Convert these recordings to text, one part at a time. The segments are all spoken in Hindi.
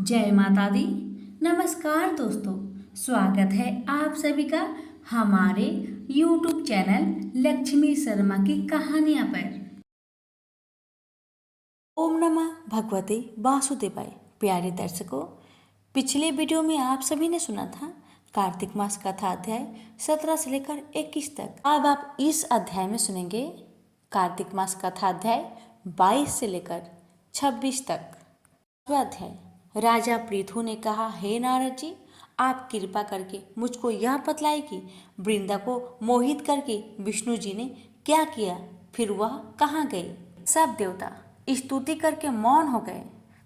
जय माता दी। नमस्कार दोस्तों, स्वागत है आप सभी का हमारे YouTube चैनल लक्ष्मी शर्मा की कहानियां पर। ओम नमः भगवते वासुदेवाय। प्यारे दर्शकों, पिछले वीडियो में आप सभी ने सुना था कार्तिक मास कथा अध्याय 17 से लेकर 21 तक। अब आप इस अध्याय में सुनेंगे कार्तिक मास कथा अध्याय 22 से लेकर 26 तक। अध्याय। राजा पृथु ने कहा, हे नारद जी, आप कृपा करके मुझको यह बतलाए कि वृंदा को मोहित करके विष्णु जी ने क्या किया, फिर वह कहाँ गए। सब देवता स्तुति करके मौन हो गए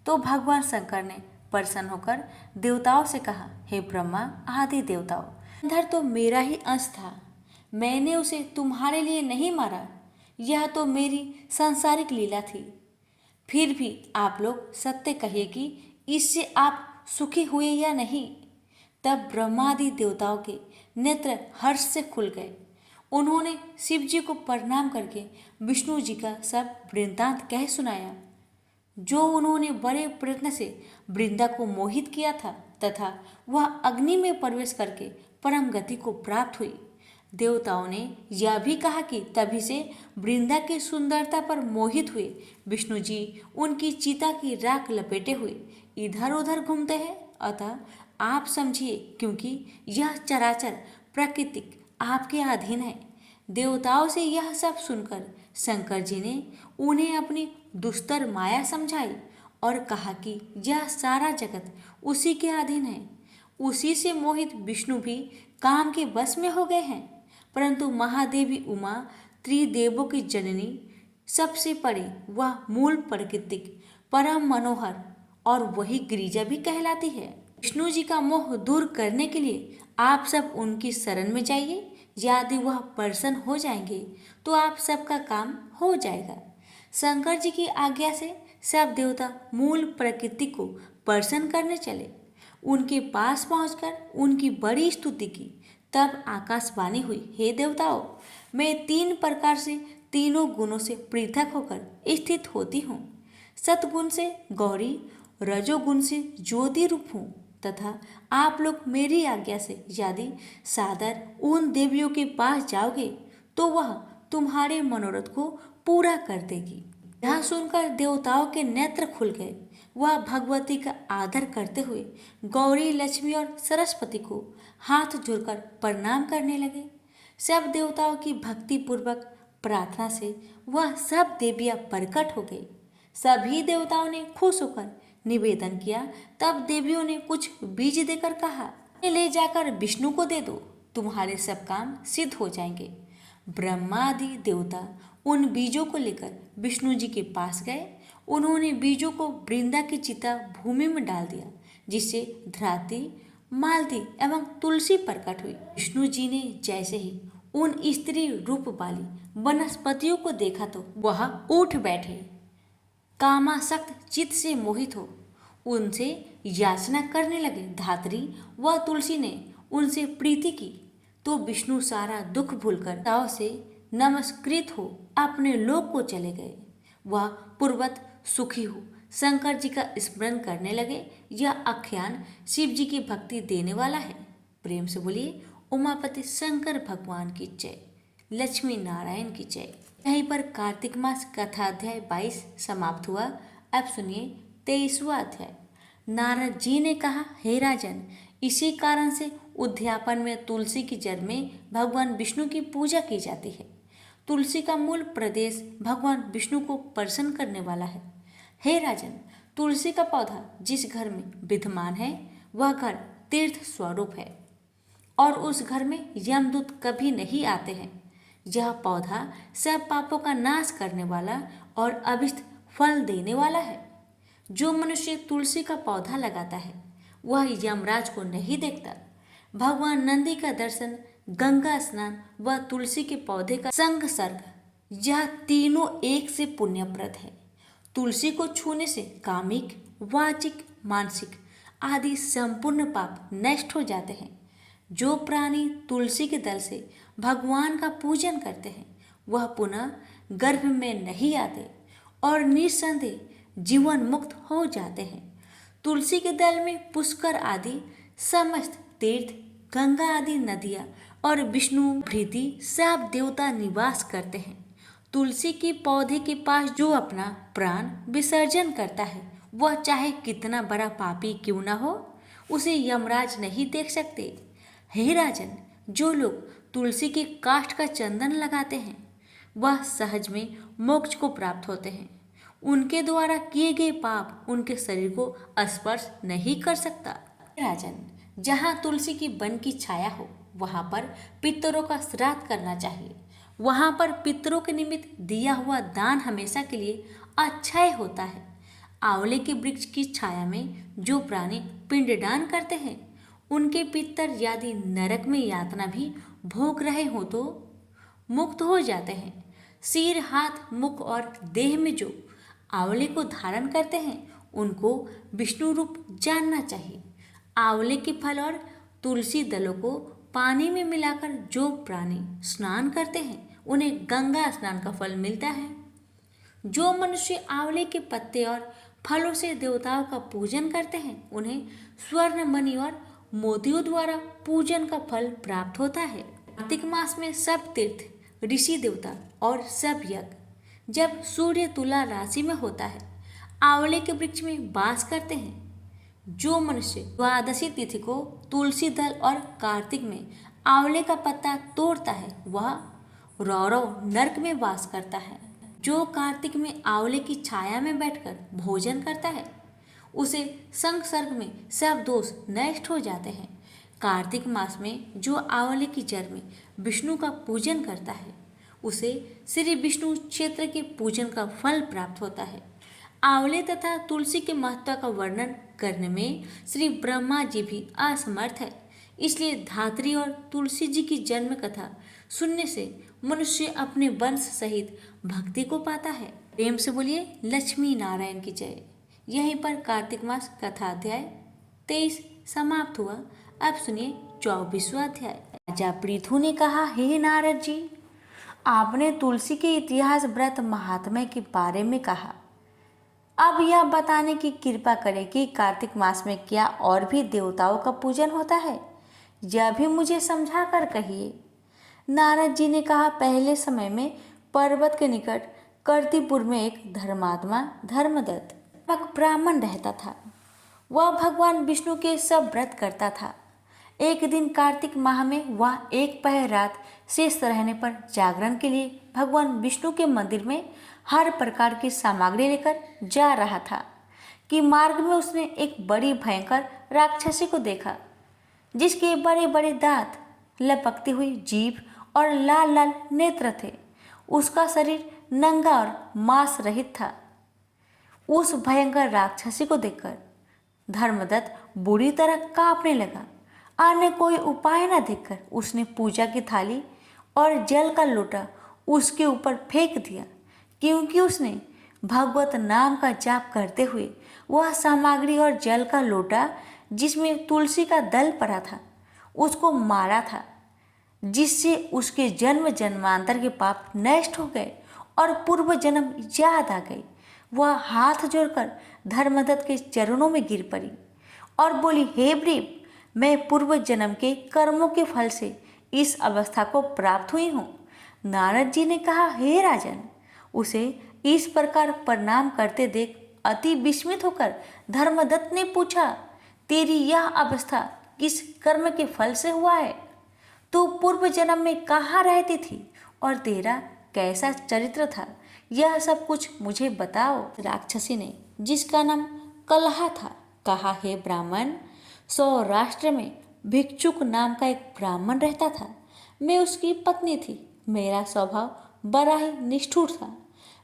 तो भगवान शंकर ने प्रसन्न होकर देवताओं से कहा, हे ब्रह्मा आदि देवताओं, अंधर तो मेरा ही अंश था, मैंने उसे तुम्हारे लिए नहीं मारा, यह तो मेरी सांसारिक लीला थी। फिर भी आप लोग सत्य कहिए कि इससे आप सुखी हुए या नहीं। तब ब्रह्मादि देवताओं के नेत्र हर्ष से खुल गए। उन्होंने शिव जी को प्रणाम करके विष्णु जी का सब वृत्तांत कह सुनाया, जो उन्होंने बड़े प्रयत्न से वृंदा को मोहित किया था तथा वह अग्नि में प्रवेश करके परम गति को प्राप्त हुई। देवताओं ने यह भी कहा कि तभी से वृंदा की सुंदरता पर मोहित हुए विष्णु जी उनकी चिता की राख लपेटे हुए इधर उधर घूमते हैं। अतः आप समझिए, क्योंकि यह चराचर प्राकृतिक आपके अधीन है। देवताओं से यह सब सुनकर शंकर जी ने उन्हें अपनी दुस्तर माया समझाई और कहा कि यह सारा जगत उसी के अधीन है। उसी से मोहित विष्णु भी काम के वश में हो गए हैं। परंतु महादेवी उमा त्रिदेवों की जननी, सबसे परे वह मूल प्राकृतिक परम मनोहर और वही गिरिजा भी कहलाती है। विष्णु जी का मोह दूर करने के लिए आप सब उनकी शरण में जाइए। यदि वह प्रसन्न हो जाएंगे तो आप सबका काम हो जाएगा। शंकर जी की आज्ञा से सब देवता मूल प्रकृति को प्रसन्न करने चले। उनके पास पहुंचकर उनकी बड़ी स्तुति की। तब आकाशवाणी हुई, हे देवताओं, मैं 3 प्रकार से तीनों गुणों से पृथक होकर स्थित होती हूँ। सतगुण से गौरी, रजोगुण से ज्योति रूप हूँ तथा आप लोग मेरी आज्ञा से यदि सादर उन देवियों के पास जाओगे तो वह तुम्हारे मनोरथ को पूरा कर देगी। यह सुनकर देवताओं के नेत्र खुल गए। वह भगवती का आदर करते हुए गौरी, लक्ष्मी और सरस्वती को हाथ जोड़कर प्रणाम करने लगे। सब देवताओं की भक्ति पूर्वक प्रार्थना से वह सब देवियां प्रकट हो गई। सभी देवताओं ने खुश होकर निवेदन किया। तब देवियों ने कुछ बीज देकर कहा, ले जाकर विष्णु को दे दो, तुम्हारे सब काम सिद्ध हो जाएंगे। ब्रह्मादि देवता उन बीजों को लेकर विष्णु जी के पास गए। उन्होंने बीजों को वृंदा की चिता भूमि में डाल दिया, जिससे धराती, मालती एवं तुलसी प्रकट हुई। विष्णु जी ने जैसे ही उन स्त्री रूप वाली वनस्पतियों को देखा तो वह उठ बैठे। कामासक्त चित्त से मोहित हो उनसे याचना करने लगे। धात्री व तुलसी ने उनसे प्रीति की तो विष्णु सारा दुख भूलकर ताव से नमस्कृत हो अपने लोक को चले गए। वह पूर्वत सुखी हो शंकर जी का स्मरण करने लगे। यह आख्यान शिव जी की भक्ति देने वाला है। प्रेम से बोलिए उमापति शंकर भगवान की जय, लक्ष्मी नारायण की जय। यहीं पर कार्तिक मास कथा अध्याय 22 समाप्त हुआ। अब सुनिए 23वां अध्याय। नारद जी ने कहा, हे राजन, इसी कारण से उद्यापन में तुलसी की जड़ में भगवान विष्णु की पूजा की जाती है। तुलसी का मूल प्रदेश भगवान विष्णु को प्रसन्न करने वाला है। हे राजन, तुलसी का पौधा जिस घर में विद्यमान है वह घर तीर्थ स्वरूप है और उस घर में यमदूत कभी नहीं आते हैं। यह पौधा सब पापों का नाश करने वाला और अभिष्ट फल देने वाला है। जो मनुष्य तुलसी का पौधा लगाता है वह यमराज को नहीं देखता। भगवान नंदी का दर्शन, गंगा स्नान व तुलसी के पौधे का संग सर्ग, यह तीनों एक से पुण्यप्रद है। तुलसी को छूने से कामिक, वाचिक, मानसिक आदि संपूर्ण पाप नष्ट हो जाते हैं। जो प्राणी तुलसी के दल से भगवान का पूजन करते हैं वह पुनः गर्भ में नहीं आते और निस्संदेह जीवन मुक्त हो जाते हैं। तुलसी के दल में पुष्कर आदि समस्त तीर्थ, गंगा आदि नदियाँ और विष्णु भृति सब देवता निवास करते हैं। तुलसी के पौधे के पास जो अपना प्राण विसर्जन करता है, वह चाहे कितना बड़ा पापी क्यों न हो, उसे यमराज नहीं देख सकते। हे राजन, जो लोग तुलसी के काष्ठ का चंदन लगाते हैं, वह सहज में मोक्ष को प्राप्त होते हैं। उनके द्वारा किए गए पाप उनके शरीर को स्पर्श नहीं कर सकता। राजन, जहाँ तुलसी की वन की छाया हो, वहाँ पर पितरों का श्राद्ध करना चाहिए। वहाँ पर पितरों के निमित्त दिया हुआ दान हमेशा के लिए अक्षय होता है। आंवले के वृक्ष की छाया में जो प्राणी पिंडदान करते हैं, उनके पितर यदि नरक में यातना भी भोग रहे हो तो मुक्त हो जाते हैं। सिर, हाथ, मुख और देह में जो आंवले को धारण करते हैं, उनको विष्णु रूप जानना चाहिए। आंवले के फल और तुलसी दलों को पानी में मिलाकर जो प्राणी स्नान करते हैं, उन्हें गंगा स्नान का फल मिलता है। जो मनुष्य आंवले के पत्ते और फलों से देवताओं का पूजन करते हैं, उन्हें स्वर्ण, मणि और मोतियों द्वारा पूजन का फल प्राप्त होता है। कार्तिक मास में सब तीर्थ, ऋषि देवता और सब यज्ञ जब सूर्य तुला राशि में होता है, आंवले के वृक्ष में वास करते हैं। जो मनुष्य द्वादशी तिथि को तुलसी दल और कार्तिक में आंवले का पत्ता तोड़ता है, वह रौरव नरक में वास करता है। जो कार्तिक में आंवले की छाया में बैठकर भोजन करता है, उसे संसर्ग में सब दोष नष्ट हो जाते हैं। कार्तिक मास में जो आंवले की जड़ में विष्णु का पूजन करता है, उसे श्री विष्णु क्षेत्र के पूजन का फल प्राप्त होता है। आंवले तथा तुलसी के महत्व का वर्णन करने में श्री ब्रह्मा जी भी असमर्थ है। इसलिए धात्री और तुलसी जी की जन्म कथा सुनने से मनुष्य अपने वंश सहित भक्ति को पाता है। प्रेम से बोलिए लक्ष्मी नारायण की जय। यहीं पर कार्तिक मास कथा अध्याय 23 समाप्त हुआ। अब सुनिए 24वां अध्याय। राजा पृथु ने कहा, हे नारद जी, आपने तुलसी के इतिहास, व्रत, महात्म्य के बारे में कहा। अब यह बताने की कृपा करें कि कार्तिक मास में क्या और भी देवताओं का पूजन होता है, यह भी मुझे समझा कर कहिए। नारद जी ने कहा, पहले समय में पर्वत के निकट कर्तिपुर में एक धर्मात्मा धर्मदत्त ब्राह्मण रहता था। वह भगवान विष्णु के सब व्रत करता था। एक दिन कार्तिक माह में वह एक पहर रात शेष रहने पर जागरण के लिए भगवान विष्णु के मंदिर में हर प्रकार की सामग्री लेकर जा रहा था कि मार्ग में उसने एक बड़ी भयंकर राक्षसी को देखा, जिसके बड़े बड़े दांत, लपकती हुई जीभ और लाल लाल नेत्र थे। उसका शरीर नंगा और मांस रहित था। उस भयंकर राक्षसी को देखकर धर्मदत्त बुरी तरह कांपने लगा। अन्य कोई उपाय न देखकर उसने पूजा की थाली और जल का लोटा उसके ऊपर फेंक दिया, क्योंकि उसने भगवत नाम का जाप करते हुए वह सामग्री और जल का लोटा जिसमें तुलसी का दल पड़ा था, उसको मारा था, जिससे उसके जन्म जन्मांतर के पाप नष्ट हो गए और पूर्व जन्म याद आ गई। वह हाथ जोड़कर धर्मदत्त के चरणों में गिर पड़ी और बोली, हे ब्रीप, मैं पूर्व जन्म के कर्मों के फल से इस अवस्था को प्राप्त हुई हूँ। नारद जी ने कहा, हे राजन, उसे इस प्रकार प्रणाम करते देख अति विस्मित होकर धर्मदत्त ने पूछा, तेरी यह अवस्था किस कर्म के फल से हुआ है? तू पूर्व जन्म में कहाँ रहती थी और तेरा कैसा चरित्र था? यह सब कुछ मुझे बताओ। राक्षसी ने, जिसका नाम कलहा था, कहा, हे ब्राह्मण, सौराष्ट्र में भिक्षुक नाम का एक ब्राह्मण रहता था। मैं उसकी पत्नी थी। मेरा स्वभाव बड़ा ही निष्ठुर था।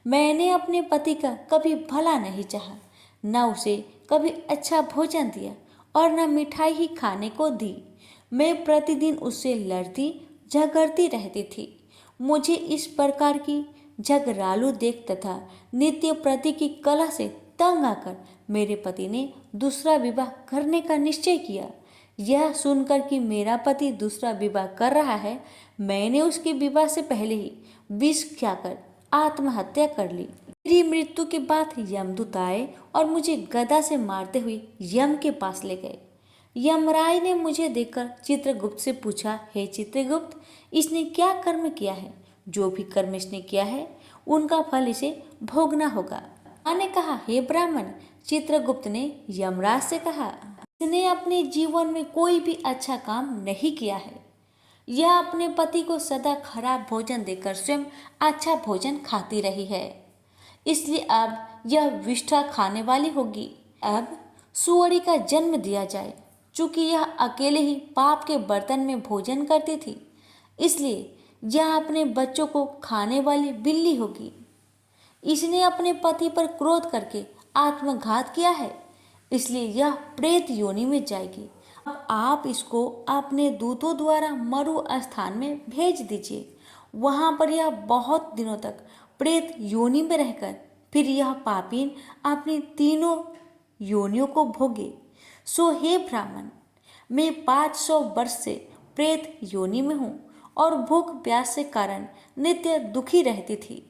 मैंने अपने पति का कभी भला नहीं चाहा, न उसे कभी अच्छा भोजन दिया और न मिठाई ही खाने को दी। मैं प्रतिदिन उससे लड़ती झगड़ती रहती थी। मुझे इस प्रकार की झगड़ालू देख तथा नित्य प्रति की कलह से तंग आकर मेरे पति ने दूसरा विवाह करने का निश्चय किया। यह सुनकर कि मेरा पति दूसरा विवाह कर रहा है, मैंने उसके विवाह से पहले ही विष खाकर आत्महत्या कर ली। मेरी मृत्यु के बाद यमदूत आए और मुझे गदा से मारते हुए यम के पास ले गए। यमराज ने मुझे देखकर चित्रगुप्त से पूछा, हे चित्रगुप्त, इसने क्या कर्म किया है? जो भी कर्म इसने किया है उनका फल इसे भोगना होगा। मैंने कहा, हे ब्राह्मण, चित्रगुप्त ने यमराज से कहा, इसने अपने जीवन में कोई भी अच्छा काम नहीं किया है। यह अपने पति को सदा खराब भोजन देकर स्वयं अच्छा भोजन खाती रही है, इसलिए अब यह विष्ठा खाने वाली होगी। अब सुअरी का जन्म दिया जाए। चूंकि यह अकेले ही पाप के बर्तन में भोजन करती थी, इसलिए यह अपने बच्चों को खाने वाली बिल्ली होगी। इसने अपने पति पर क्रोध करके आत्मघात किया है, इसलिए यह प्रेत योनि में जाएगी। अब आप इसको अपने दूतों द्वारा मरु स्थान में भेज दीजिए। वहां पर यह बहुत दिनों तक प्रेत योनि में रहकर फिर यह पापीन अपनी तीनों योनियों को भोगे। सो हे ब्राह्मण, मैं 500 वर्ष से प्रेत योनि में हूँ और भूख प्यास से कारण नित्य दुखी रहती थी।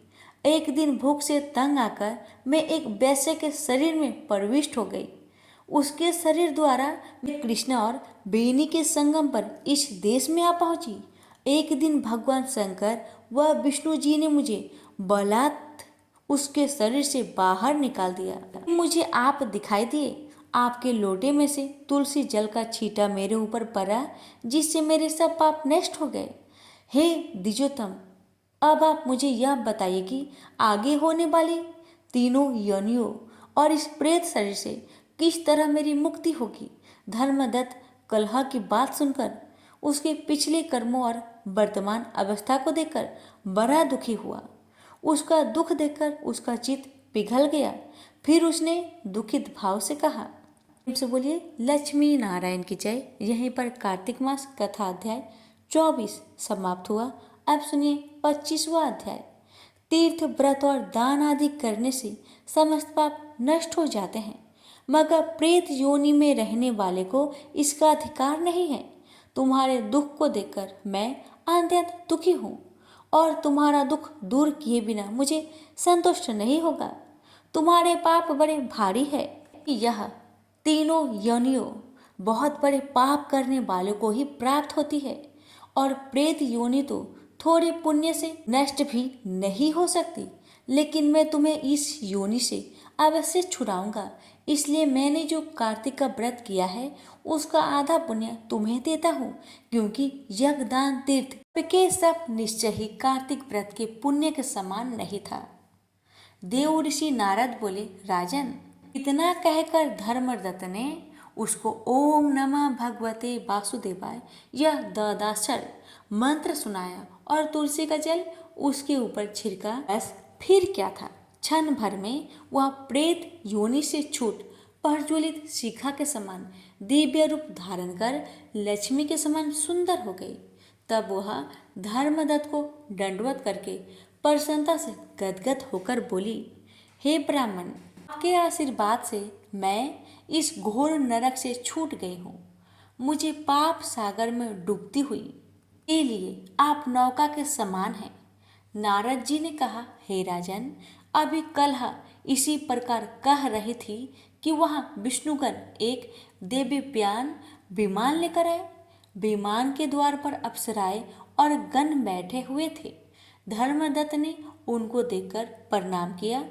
एक दिन भूख से तंग आकर मैं एक वैश्य के शरीर में प्रविष्ट हो गई। उसके शरीर द्वारा मैं कृष्ण और बेनी के संगम पर इस देश में आ पहुंची। एक दिन भगवान शंकर व विष्णु जी ने मुझे बलात् उसके शरीर से बाहर निकाल दिया। मुझे आप दिखाई दिए। आपके लोटे में से तुलसी जल का छींटा मेरे ऊपर पड़ा, जिससे मेरे सब पाप नष्ट हो गए। हे द्विजोत्तम, अब आप मुझे यह बताइए कि आगे होने वाली तीनों योनियों और इस प्रेत शरीर से किस तरह मेरी मुक्ति होगी। धर्मदत्त कलह की बात सुनकर उसके पिछले कर्मों और वर्तमान अवस्था को देखकर बड़ा दुखी हुआ। उसका दुख देखकर उसका चित्त पिघल गया। फिर उसने दुखित भाव से कहा, से बोलिए लक्ष्मी नारायण की जय। यहीं पर कार्तिक मास कथा अध्याय 24 समाप्त हुआ। अब सुनिए 25वां अध्याय। तीर्थ व्रत और दान आदि करने से समस्त पाप नष्ट हो जाते हैं, मगर प्रेत योनि में रहने वाले को इसका अधिकार नहीं है। तुम्हारे दुख को देखकर मैं अत्यंत दुखी हूँ और तुम्हारा दुख दूर किए बिना मुझे संतुष्ट नहीं होगा। तुम्हारे पाप बड़े भारी है। यह तीनों योनियों बहुत बड़े पाप करने वालों को ही प्राप्त होती है और प्रेत योनि तो थोड़े पुण्य से नष्ट भी नहीं हो सकती। लेकिन मैं तुम्हें इस योनि से अवश्य छुड़ाऊंगा, इसलिए मैंने जो कार्तिक का व्रत किया है उसका आधा पुण्य तुम्हें देता हूँ, क्योंकि यज्ञ दान तीर्थ के सब निश्चय ही कार्तिक व्रत के पुण्य के समान नहीं था। देव ऋषि नारद बोले, राजन, इतना कहकर धर्मदत्त ने उसको ओम नमः भगवते वासुदेवाय यह ददाक्षर मंत्र सुनाया और तुलसी का जल उसके ऊपर छिड़का। बस फिर क्या था, क्षण भर में वह प्रेत योनि से छूट प्रज्वलित शिखा के समान दिव्य रूप धारण कर लक्ष्मी के समान सुंदर हो गई। तब वह धर्मदत्त को दंडवत करके प्रसन्नता से गदगद होकर बोली, हे ब्राह्मण, आपके आशीर्वाद से मैं इस घोर नरक से छूट गई हूँ। मुझे पाप सागर में डूबती हुई के लिए आप नौका के समान हैं। नारद जी ने कहा, हे राजन, अभी कलह इसी प्रकार कह रही थी कि वहाँ विष्णुगण एक दिव्यमान विमान लेकर आए। विमान के द्वार पर अप्सराएं और गण बैठे हुए थे। धर्मदत्त ने उनको देखकर प्रणाम किया।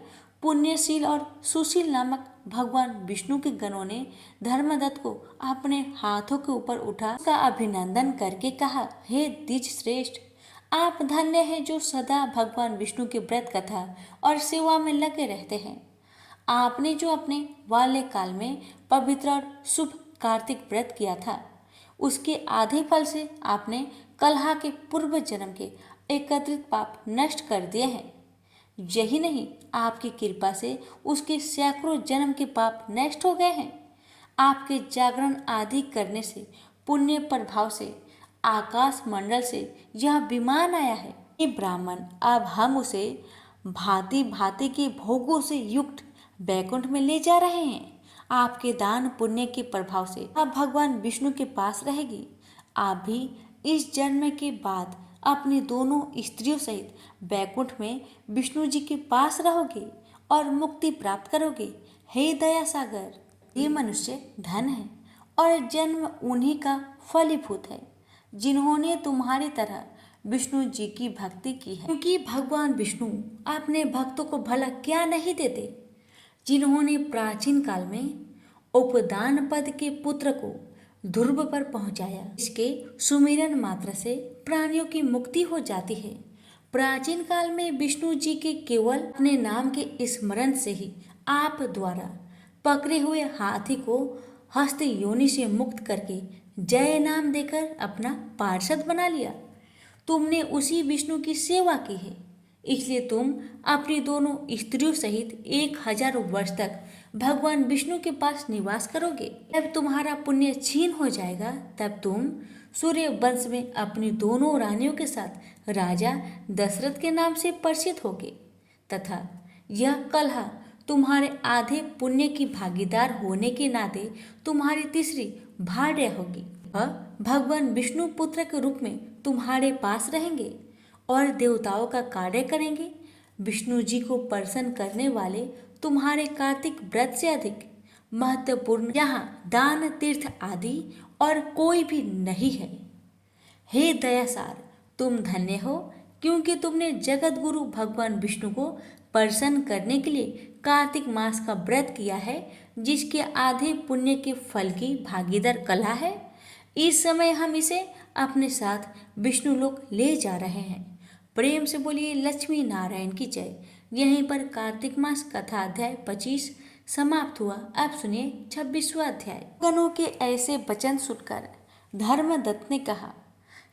पुण्यशील और सुशील नामक भगवान विष्णु के गणों ने धर्मदत्त को अपने हाथों के ऊपर उठा उसका अभिनंदन करके कहा, हे द्विज श्रेष्ठ, आप धन्य हैं जो सदा भगवान विष्णु के व्रत कथा और सेवा में लगे रहते हैं। आपने जो अपने बाल्यकाल में पवित्र और शुभ कार्तिक व्रत किया था, उसके आधे फल से आपने कलह के पूर्व जन्म के एकत्रित पाप नष्ट कर दिए हैं। यही नहीं, आपकी कृपा से उसके सैकड़ों जन्म के पाप नष्ट हो गए हैं। आपके जागरण आदि करने से पुण्य प्रभाव से आकाश मंडल से यह विमान आया है। ये ब्राह्मण, अब हम उसे भांति भांति के भोगों से युक्त बैकुंठ में ले जा रहे हैं। आपके दान पुण्य के प्रभाव से अब भगवान विष्णु के पास रहेगी। आप भी इस जन्म के बाद अपनी दोनों स्त्रियों सहित बैकुंठ में विष्णु जी के पास रहोगे और मुक्ति प्राप्त करोगे। हे दया सागर, ये मनुष्य धन है और जन्म उन्हीं का फलीभूत है जिन्होंने तुम्हारी तरह विष्णु जी की भक्ति की है, क्योंकि भगवान विष्णु अपने भक्तों को भला क्या नहीं देते। जिन्होंने प्राचीन काल में उपदान पद के पुत्र को ध्रुव पर पहुंचाया, इसके सुमिरन मात्र से प्राणियों की मुक्ति हो जाती है। प्राचीन काल में विष्णु जी के केवल अपने नाम के स्मरण से ही आप द्वारा पकड़े हुए हाथी को हस्त योनि से मुक्त करके जय नाम देकर अपना पार्षद बना लिया। तुमने उसी विष्णु की सेवा की है, इसलिए तुम अपनी दोनों स्त्रियों सहित 1000 वर्ष तक भगवान विष्णु के पास निवास करोगे। जब तुम्हारा पुण्य क्षीण हो जाएगा तब तुम सूर्य वंश में अपनी दोनों रानियों के साथ राजा दशरथ के नाम से परिचित होगे तथा यह कलह तुम्हारे आधे पुण्य की भागीदार होने के नाते तुम्हारी तीसरी भार्य होगी। वह भगवान विष्णु पुत्र के रूप में तुम्हारे पास रहेंगे और देवताओं का कार्य करेंगे। विष्णु जी को प्रसन्न करने वाले तुम्हारे कार्तिक व्रत से अधिक महत्वपूर्ण यहाँ दान तीर्थ आदि और कोई भी नहीं है। हे दयासार, तुम धन्य हो, क्योंकि तुमने जगत गुरु भगवान विष्णु को प्रसन्न करने के लिए कार्तिक मास का व्रत किया है, जिसके आधे पुण्य के फल की भागीदार कला है। इस समय हम इसे अपने साथ विष्णु लोक ले जा रहे हैं। प्रेम से बोलिए लक्ष्मी नारायण की जय। यहीं पर कार्तिक मास कथा अध्याय 25 समाप्त हुआ। अब सुनिए 26वां अध्याय। गणों के ऐसे वचन सुनकर धर्मदत्त ने कहा,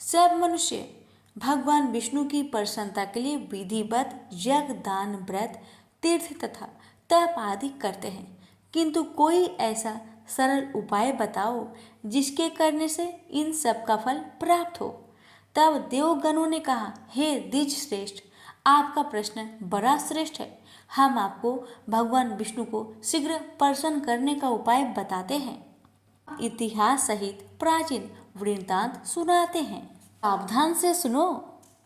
सब मनुष्य भगवान विष्णु की प्रसन्नता के लिए विधिवत यज्ञ दान व्रत तीर्थ तथा तप आदि करते हैं, किंतु कोई ऐसा सरल उपाय बताओ जिसके करने से इन सब का फल प्राप्त हो। तब देवगणों ने कहा, हे द्विज श्रेष्ठ, आपका प्रश्न बड़ा श्रेष्ठ है। हम आपको भगवान विष्णु को शीघ्र प्रसन्न करने का उपाय बताते हैं। इतिहास सहित प्राचीन वृत्तांत सुनाते हैं। सावधान से सुनो।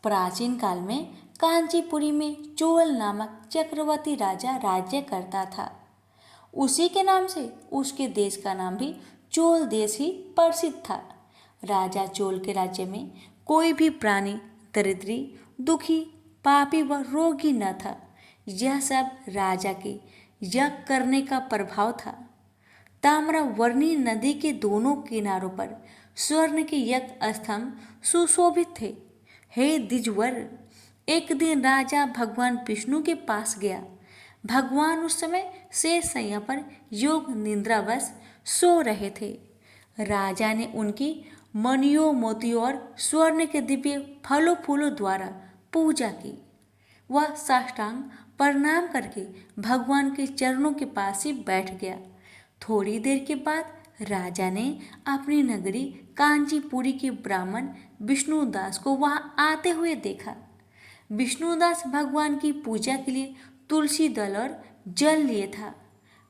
प्राचीन काल में कांचीपुरी में चोल नामक चक्रवर्ती राजा राज्य करता था। उसी के नाम से उसके देश का नाम भी चोल देश ही प्रसिद्ध था। राजा चोल के राज्य में कोई भी प्राणी दरिद्री, दुखी, पापी व रोगी न था। यह सब राजा के यज्ञ करने का प्रभाव था। ताम्रवर्णी नदी के दोनों किनारों पर स्वर्ण के यज्ञ स्तंभ सुशोभित थे। हे द्विजवर, एक दिन राजा भगवान विष्णु के पास गया। भगवान उस समय शेष शैया पर योग निद्रावश सो रहे थे। राजा ने उनकी मणियों, मोतियों और स्वर्ण के दिव्य फलों फूलों द्वारा पूजा की। वह साष्टांग प्रणाम करके भगवान के चरणों के पास ही बैठ गया। थोड़ी देर के बाद राजा ने अपनी नगरी कांचीपुरी के ब्राह्मण विष्णुदास को वहां आते हुए देखा। विष्णुदास भगवान की पूजा के लिए तुलसी दल और जल लिए था।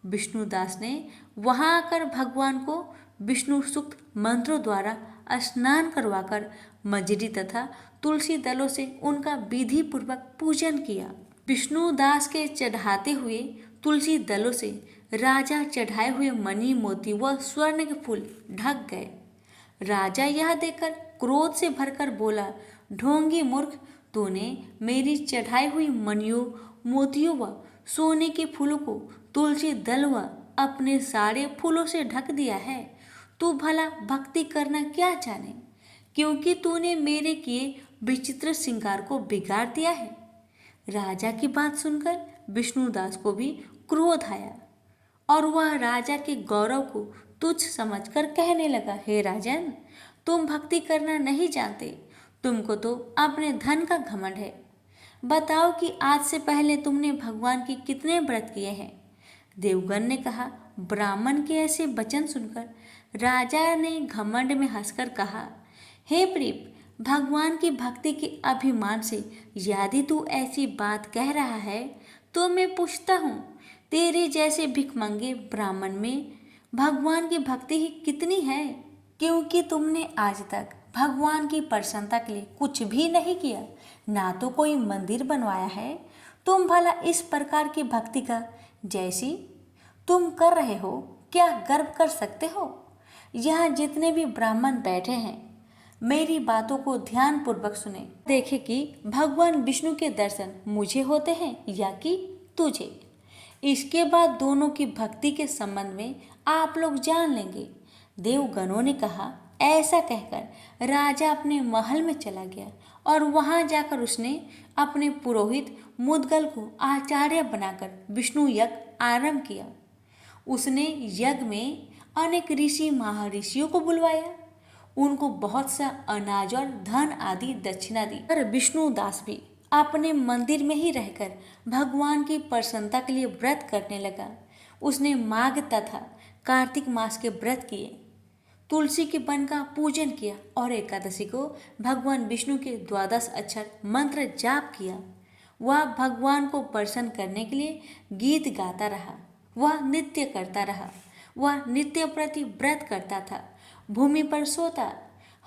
विष्णुदास ने वहां आकर भगवान को विष्णु सूक्त मंत्रों द्वारा स्नान करवाकर मजरी तथा तुलसी दलों से उनका विधि पूर्वक पूजन किया। विष्णुदास के चढ़ाते हुए तुलसी दलों से राजा चढ़ाए हुए मणि, मोती व स्वर्ण के फूल ढक गए। राजा यह देखकर क्रोध से भरकर बोला, ढोंगी मूर्ख, तूने मेरी चढ़ाई हुई मणियों, मोतियों व सोने के फूलों को तुलसी दल व अपने सारे फूलों से ढक दिया है। तू भला भक्ति करना क्या जाने, क्योंकि तूने मेरे किए विचित्र श्रृंगार को बिगाड़ दिया है। राजा की बात सुनकर विष्णुदास को भी क्रोध आया और वह राजा के गौरव को तुच्छ समझकर कहने लगा, हे राजन, तुम भक्ति करना नहीं जानते, तुमको तो अपने धन का घमंड है। बताओ कि आज से पहले तुमने भगवान के कितने व्रत किए हैं। देवगण ने कहा। ब्राह्मण के ऐसे वचन सुनकर राजा ने घमंड में हंसकर कहा, हे प्रीप, भगवान की भक्ति के अभिमान से यदि तू ऐसी बात कह रहा है तो मैं पूछता हूँ, तेरे जैसे भिखमंगे ब्राह्मण में भगवान की भक्ति ही कितनी है? क्योंकि तुमने आज तक भगवान की प्रसन्नता के लिए कुछ भी नहीं किया, ना तो कोई मंदिर बनवाया है, तुम भला इस प्रकार की भक्ति का जैसी तुम कर रहे हो क्या गर्व कर सकते हो? यहाँ जितने भी ब्राह्मण बैठे हैं मेरी बातों को ध्यान पूर्वक सुने, देखे कि भगवान विष्णु के दर्शन मुझे होते हैं या कि तुझे। इसके बाद दोनों की भक्ति के संबंध में आप लोग जान लेंगे। देवगणों ने कहा। ऐसा कहकर राजा अपने महल में चला गया और वहां जाकर उसने अपने पुरोहित मुद्गल को आचार्य बनाकर विष्णु यज्ञ आरंभ किया। उसने यज्ञ में अनेक ऋषि महर्षियों को बुलवाया, उनको बहुत सा अनाज और धन आदि दक्षिणा दी। पर विष्णुदास भी अपने मंदिर में ही रहकर भगवान की प्रसन्नता के लिए व्रत करने लगा। उसने माघ तथा कार्तिक मास के व्रत किए, तुलसी के वन का पूजन किया और एकादशी को भगवान विष्णु के 12 अक्षर मंत्र जाप किया। वह भगवान को प्रसन्न करने के लिए गीत गाता रहा, वह नृत्य करता रहा, वह नित्य प्रति व्रत करता था, भूमि पर सोता,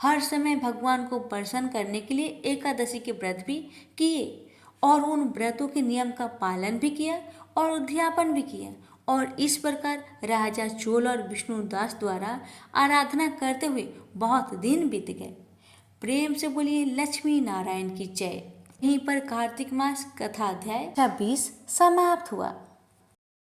हर समय भगवान को प्रसन्न करने के लिए एकादशी के व्रत भी किए और उन व्रतों के नियम का पालन भी किया और उद्यापन भी किया। और इस प्रकार राजा चोल और विष्णुदास द्वारा आराधना करते हुए बहुत दिन बीत गए। प्रेम से बोलिए लक्ष्मी नारायण की जय। यहीं पर कार्तिक मास कथा अध्याय 26 समाप्त हुआ।